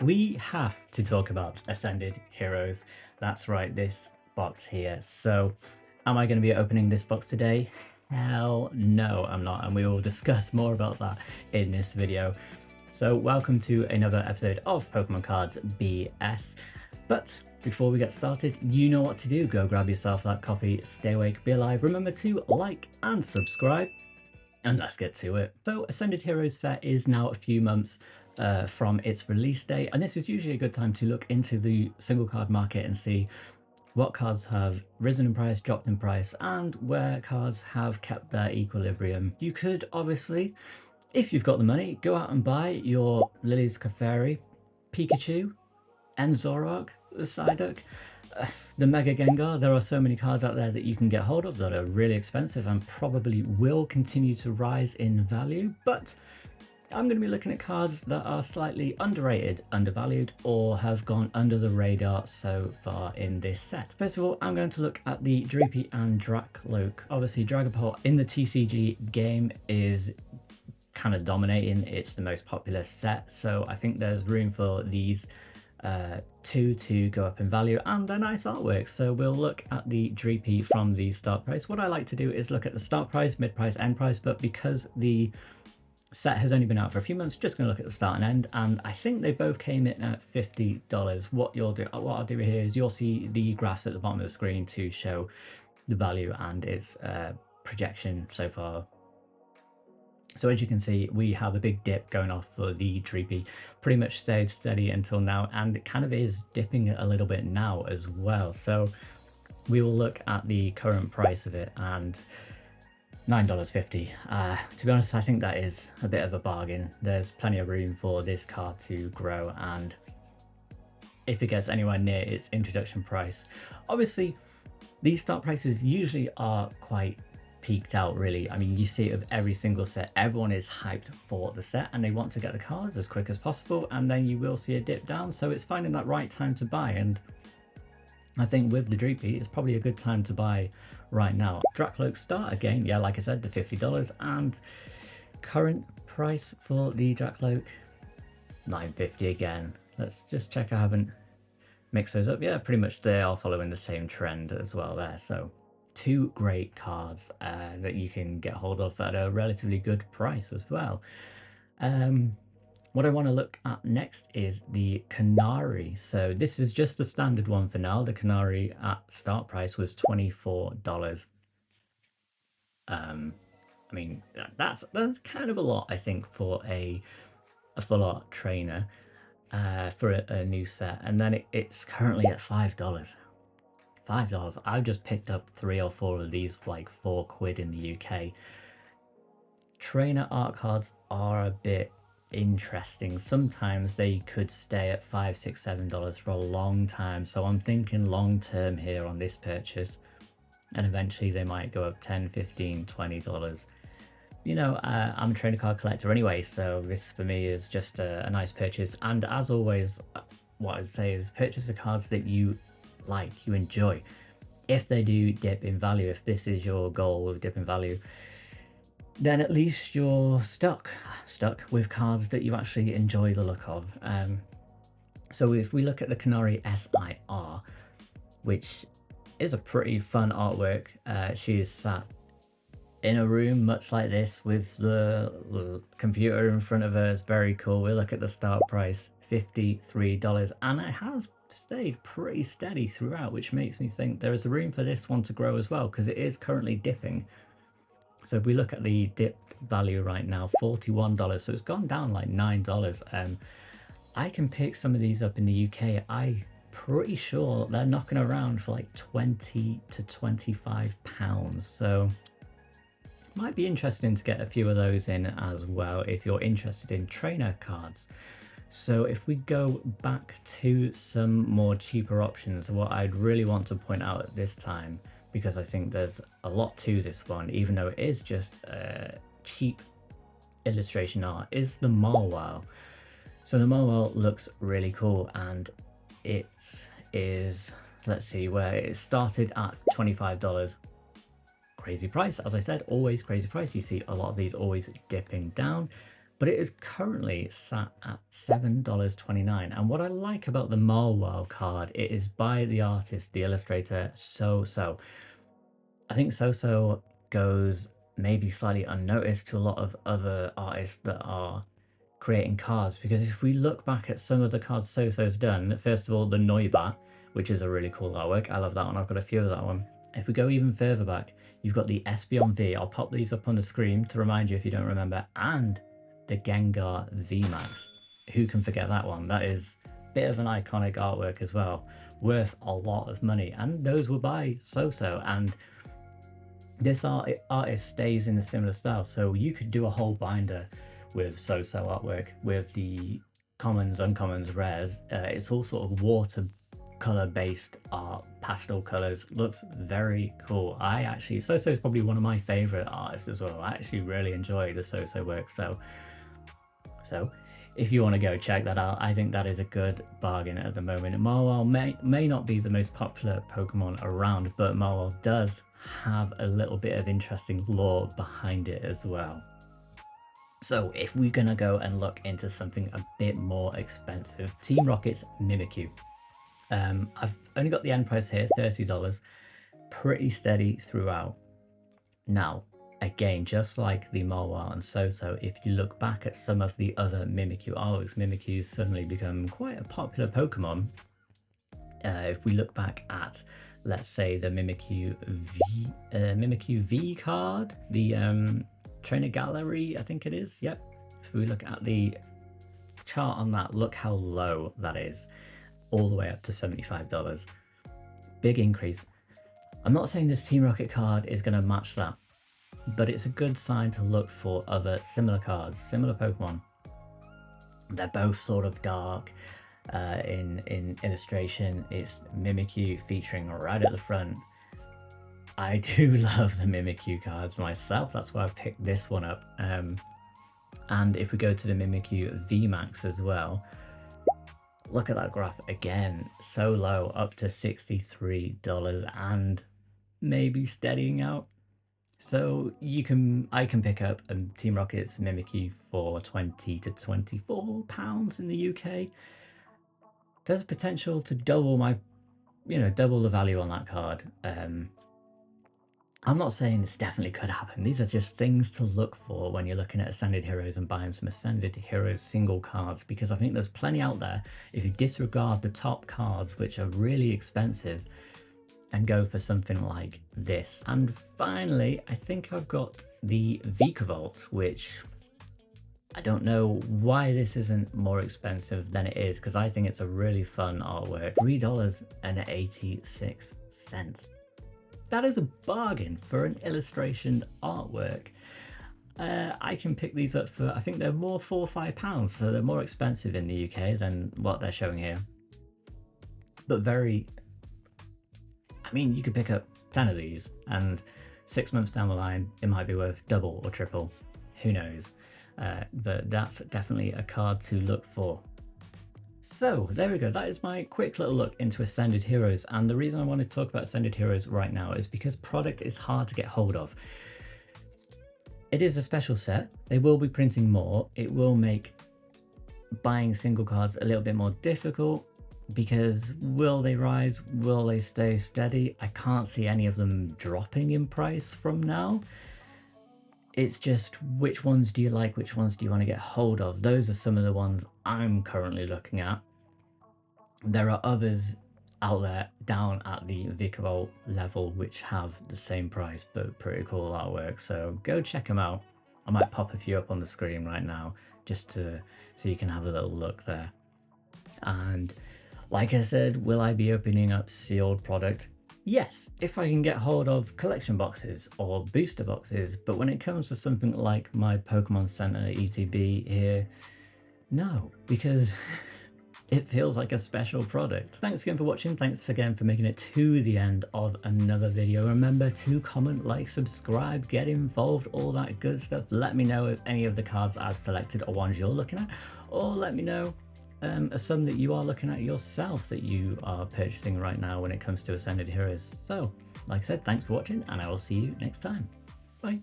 we have to talk about Ascended Heroes. That's right, this box here. So, am I going to be opening this box today? Hell no, I'm not, and we will discuss more about that in this video. So, welcome to another episode of Pokemon Cards BS. But before we get started, you know what to do. Go grab yourself that coffee, stay awake, be alive. Remember to like and subscribe, and let's get to it. So, Ascended Heroes set is now a few months from its release date, and this is usually a good time to look into the single card market and see what cards have risen in price, dropped in price, and where cards have kept their equilibrium. You could obviously, if you've got the money, go out and buy your Lily's Clefairy, Pikachu, and Zoroark, the Psyduck, the Mega Gengar. There are so many cards out there that you can get hold of that are really expensive and probably will continue to rise in value, but I'm going to be looking at cards that are slightly underrated, undervalued, or have gone under the radar so far in this set. First of all, I'm going to look at the Dreepy and Drakloak. Obviously, Dragapult in the TCG game is kind of dominating. It's the most popular set, so I think there's room for these two to go up in value, and they're nice artwork. So we'll look at the Dreepy from the start price. What I like to do is look at the start price, mid price, end price, but because the set has only been out for a few months, just going to look at the start and end, and I think they both came in at $50. What I'll do here is you'll see the graphs at the bottom of the screen to show the value and its projection so far. So as you can see, we have a big dip going off for the Dreepy. Pretty much stayed steady until now, and it kind of is dipping a little bit now as well. So we will look at the current price of it, and $9.50. To be honest, I think that is a bit of a bargain. There's plenty of room for this card to grow, and if it gets anywhere near its introduction price, obviously these start prices usually are quite peaked out, really. I mean, you see it with every single set. Everyone is hyped for the set and they want to get the cards as quick as possible, and then you will see a dip down. So it's finding that right time to buy, and I think with the Dreepy, it's probably a good time to buy right now. Drakloak start again, yeah, like I said, the $50, and current price for the Drakloak, $9.50 again. Let's just check I haven't mixed those up. Yeah, pretty much they are following the same trend as well there. So two great cards that you can get hold of at a relatively good price as well. What I want to look at next is the Canary. So this is just a standard one for now. The Canary at start price was $24. I mean, that's kind of a lot, I think, for a full art trainer for a new set. And then it's currently at $5. $5. I've just picked up 3 or 4 of these for like £4 in the UK. Trainer art cards are a bit interesting. Sometimes they could stay at $5, $6, $7 for a long time, so I'm thinking long term here on this purchase, and eventually they might go up $10, $15, $20. You know, I'm a trainer card collector anyway, so this for me is just a nice purchase. And as always, what I'd say is purchase the cards that you like, you enjoy. If they do dip in value, if this is your goal of dip in value, then at least you're stuck with cards that you actually enjoy the look of. So if we look at the Canary SIR, which is a pretty fun artwork, she is sat in a room much like this with the computer in front of her. It's very cool. We look at the start price, $53, and it has stayed pretty steady throughout, which makes me think there is a room for this one to grow as well, because it is currently dipping. So if we look at the dipped value right now, $41, so it's gone down like $9. I can pick some of these up in the UK. I'm pretty sure they're knocking around for like 20 to 25 pounds. So might be interesting to get a few of those in as well if you're interested in trainer cards. So if we go back to some more cheaper options, what I'd really want to point out at this time, because I think there's a lot to this one, even though it is just cheap illustration art, is the Mawile. So the Mawile looks really cool, and it is, let's see, where it started at $25. Crazy price, as I said, always crazy price. You see a lot of these always dipping down. but it is currently sat at $7.29. And what I like about the Marwell card, it is by the artist, the illustrator So. I think So goes maybe slightly unnoticed to a lot of other artists that are creating cards, because if we look back at some of the cards So's done, first of all, the Noibat, which is a really cool artwork. I love that one. I've got a few of that one. If we go even further back, you've got the Espeon V. I'll pop these up on the screen to remind you if you don't remember, and the Gengar VMAX. Who can forget that one? That is a bit of an iconic artwork as well, worth a lot of money, and those were by So, and this artist stays in a similar style, so you could do a whole binder with So artwork with the commons, uncommons, rares. It's all sort of watercolor based art, pastel colors. Looks very cool. I actually, So is probably one of my favorite artists as well. I actually really enjoy the So work. So if you want to go check that out, I think that is a good bargain at the moment. Marwell may not be the most popular Pokemon around, but Marwell does have a little bit of interesting lore behind it as well. So if we're gonna go and look into something a bit more expensive, Team Rocket's Mimikyu. I've only got the end price here, $30, pretty steady throughout. Now, again, just like the Marwell and So, if you look back at some of the other Mimikyu artworks, Mimikyu's suddenly become quite a popular Pokemon. If we look back at, let's say, the Mimikyu V card, the Trainer Gallery, I think it is. Yep. If we look at the chart on that, look how low that is, all the way up to $75. Big increase. I'm not saying this Team Rocket card is going to match that, but it's a good sign to look for other similar cards, similar Pokemon. They're both sort of dark. In illustration, it's Mimikyu featuring right at the front. I do love the Mimikyu cards myself, that's why I picked this one up. And if we go to the Mimikyu VMAX as well, look at that graph again, so low, up to $63 and maybe steadying out. So I can pick up Team Rocket's Mimikyu for £20 to £24 in the UK. There's potential to double double the value on that card. I'm not saying this definitely could happen. These are just things to look for when you're looking at Ascended Heroes and buying some Ascended Heroes single cards, because I think there's plenty out there if you disregard the top cards, which are really expensive, and go for something like this. And finally, I think I've got the Vikavolt, which I don't know why this isn't more expensive than it is, because I think it's a really fun artwork. $3.86. That is a bargain for an illustration artwork. I can pick these up for, I think they're more £4 or £5, so they're more expensive in the UK than what they're showing here. But I mean, you could pick up 10 of these, and 6 months down the line, it might be worth double or triple. Who knows? But that's definitely a card to look for. So there we go, that is my quick little look into Ascended Heroes, and the reason I want to talk about Ascended Heroes right now is because product is hard to get hold of. It is a special set, they will be printing more, it will make buying single cards a little bit more difficult, because will they rise, will they stay steady? I can't see any of them dropping in price from now. It's just, which ones do you like, which ones do you want to get hold of? Those are some of the ones I'm currently looking at. There are others out there down at the Vikavolt level which have the same price but pretty cool artwork, so go check them out. I might pop a few up on the screen right now just so you can have a little look there. And like I said, will I be opening up sealed product? Yes, if I can get hold of collection boxes or booster boxes, but when it comes to something like my Pokemon Center ETB here, no, because it feels like a special product. Thanks again for watching, thanks again for making it to the end of another video. Remember to comment, like, subscribe, get involved, all that good stuff. Let me know if any of the cards I've selected are ones you're looking at, or let me know a sum that you are looking at yourself that you are purchasing right now when it comes to Ascended Heroes. So, like I said, thanks for watching, and I will see you next time. Bye.